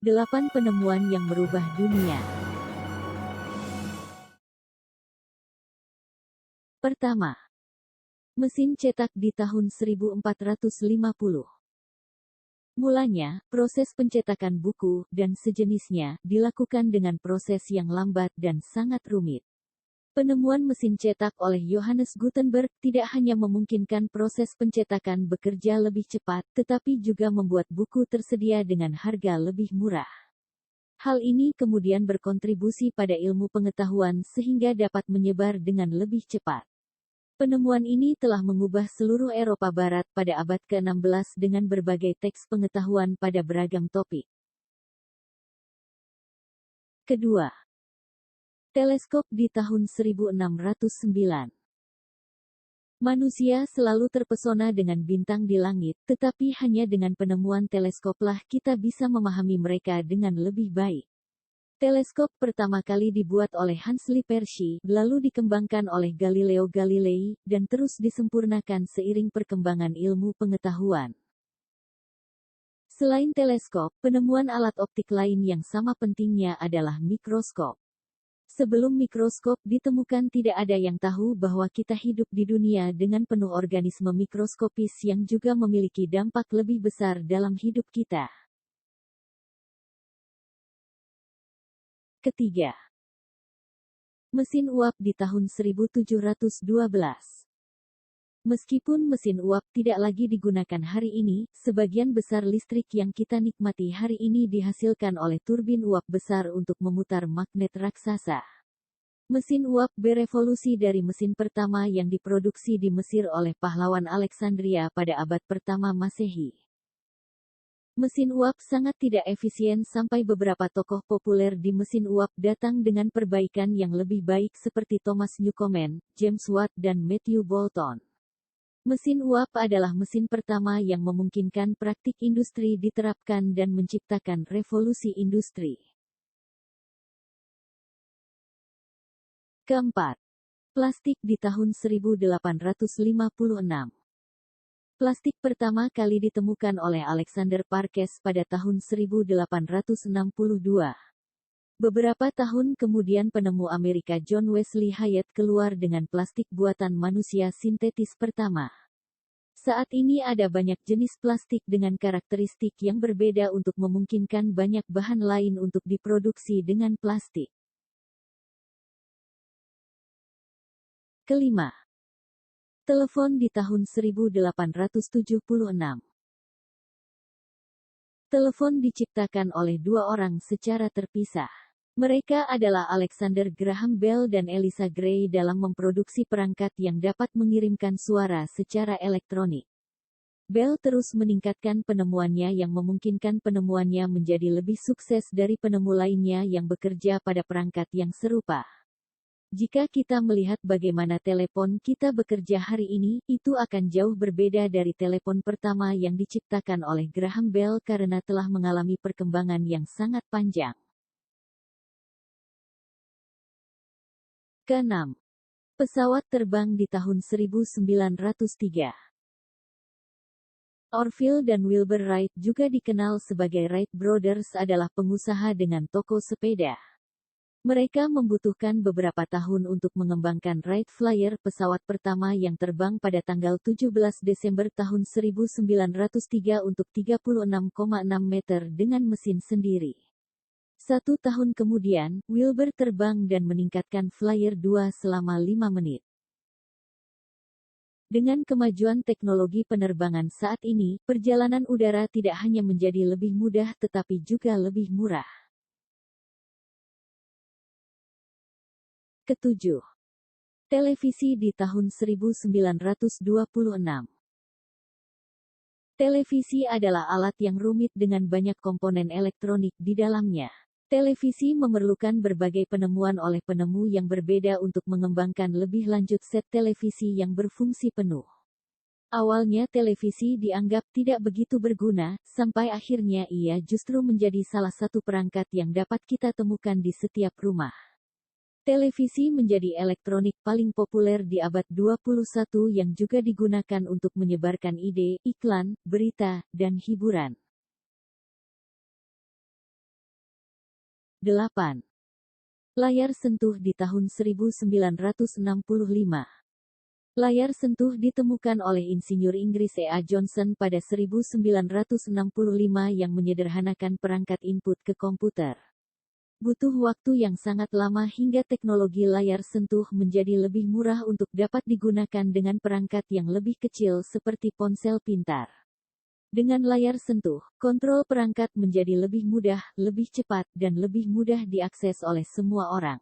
8 penemuan yang merubah dunia. Pertama, mesin cetak di tahun 1450. Mulanya, proses pencetakan buku, dan sejenisnya, dilakukan dengan proses yang lambat dan sangat rumit. Penemuan mesin cetak oleh Johannes Gutenberg tidak hanya memungkinkan proses pencetakan bekerja lebih cepat, tetapi juga membuat buku tersedia dengan harga lebih murah. Hal ini kemudian berkontribusi pada ilmu pengetahuan sehingga dapat menyebar dengan lebih cepat. Penemuan ini telah mengubah seluruh Eropa Barat pada abad ke-16 dengan berbagai teks pengetahuan pada beragam topik. Kedua, teleskop di tahun 1609. Manusia selalu terpesona dengan bintang di langit, tetapi hanya dengan penemuan teleskoplah kita bisa memahami mereka dengan lebih baik. Teleskop pertama kali dibuat oleh Hans Lippershey, lalu dikembangkan oleh Galileo Galilei, dan terus disempurnakan seiring perkembangan ilmu pengetahuan. Selain teleskop, penemuan alat optik lain yang sama pentingnya adalah mikroskop. Sebelum mikroskop ditemukan tidak ada yang tahu bahwa kita hidup di dunia dengan penuh organisme mikroskopis yang juga memiliki dampak lebih besar dalam hidup kita. Ketiga, mesin uap di tahun 1712. Meskipun mesin uap tidak lagi digunakan hari ini, sebagian besar listrik yang kita nikmati hari ini dihasilkan oleh turbin uap besar untuk memutar magnet raksasa. Mesin uap berevolusi dari mesin pertama yang diproduksi di Mesir oleh pahlawan Alexandria pada abad pertama Masehi. Mesin uap sangat tidak efisien sampai beberapa tokoh populer di mesin uap datang dengan perbaikan yang lebih baik seperti Thomas Newcomen, James Watt dan Matthew Boulton. Mesin uap adalah mesin pertama yang memungkinkan praktik industri diterapkan dan menciptakan revolusi industri. Keempat, plastik di tahun 1856. Plastik pertama kali ditemukan oleh Alexander Parkes pada tahun 1862. Beberapa tahun kemudian penemu Amerika John Wesley Hyatt keluar dengan plastik buatan manusia sintetis pertama. Saat ini ada banyak jenis plastik dengan karakteristik yang berbeda untuk memungkinkan banyak bahan lain untuk diproduksi dengan plastik. Kelima, telepon di tahun 1876. Telepon diciptakan oleh dua orang secara terpisah. Mereka adalah Alexander Graham Bell dan Eliza Gray dalam memproduksi perangkat yang dapat mengirimkan suara secara elektronik. Bell terus meningkatkan penemuannya yang memungkinkan penemuannya menjadi lebih sukses dari penemu lainnya yang bekerja pada perangkat yang serupa. Jika kita melihat bagaimana telepon kita bekerja hari ini, itu akan jauh berbeda dari telepon pertama yang diciptakan oleh Graham Bell karena telah mengalami perkembangan yang sangat panjang. Keenam, pesawat terbang di tahun 1903. Orville dan Wilbur Wright, juga dikenal sebagai Wright Brothers, adalah pengusaha dengan toko sepeda. Mereka membutuhkan beberapa tahun untuk mengembangkan Wright Flyer, pesawat pertama yang terbang pada tanggal 17 Desember tahun 1903 untuk 36,6 meter dengan mesin sendiri. 1 tahun kemudian, Wilbur terbang dan meningkatkan Flyer 2 selama 5 menit. Dengan kemajuan teknologi penerbangan saat ini, perjalanan udara tidak hanya menjadi lebih mudah tetapi juga lebih murah. Ketujuh, televisi di tahun 1926. Televisi adalah alat yang rumit dengan banyak komponen elektronik di dalamnya. Televisi memerlukan berbagai penemuan oleh penemu yang berbeda untuk mengembangkan lebih lanjut set televisi yang berfungsi penuh. Awalnya televisi dianggap tidak begitu berguna, sampai akhirnya ia justru menjadi salah satu perangkat yang dapat kita temukan di setiap rumah. Televisi menjadi elektronik paling populer di abad 21 yang juga digunakan untuk menyebarkan ide, iklan, berita, dan hiburan. 8. Layar sentuh di tahun 1965. Layar sentuh ditemukan oleh insinyur Inggris E.A. Johnson pada 1965 yang menyederhanakan perangkat input ke komputer. Butuh waktu yang sangat lama hingga teknologi layar sentuh menjadi lebih murah untuk dapat digunakan dengan perangkat yang lebih kecil seperti ponsel pintar. Dengan layar sentuh, kontrol perangkat menjadi lebih mudah, lebih cepat, dan lebih mudah diakses oleh semua orang.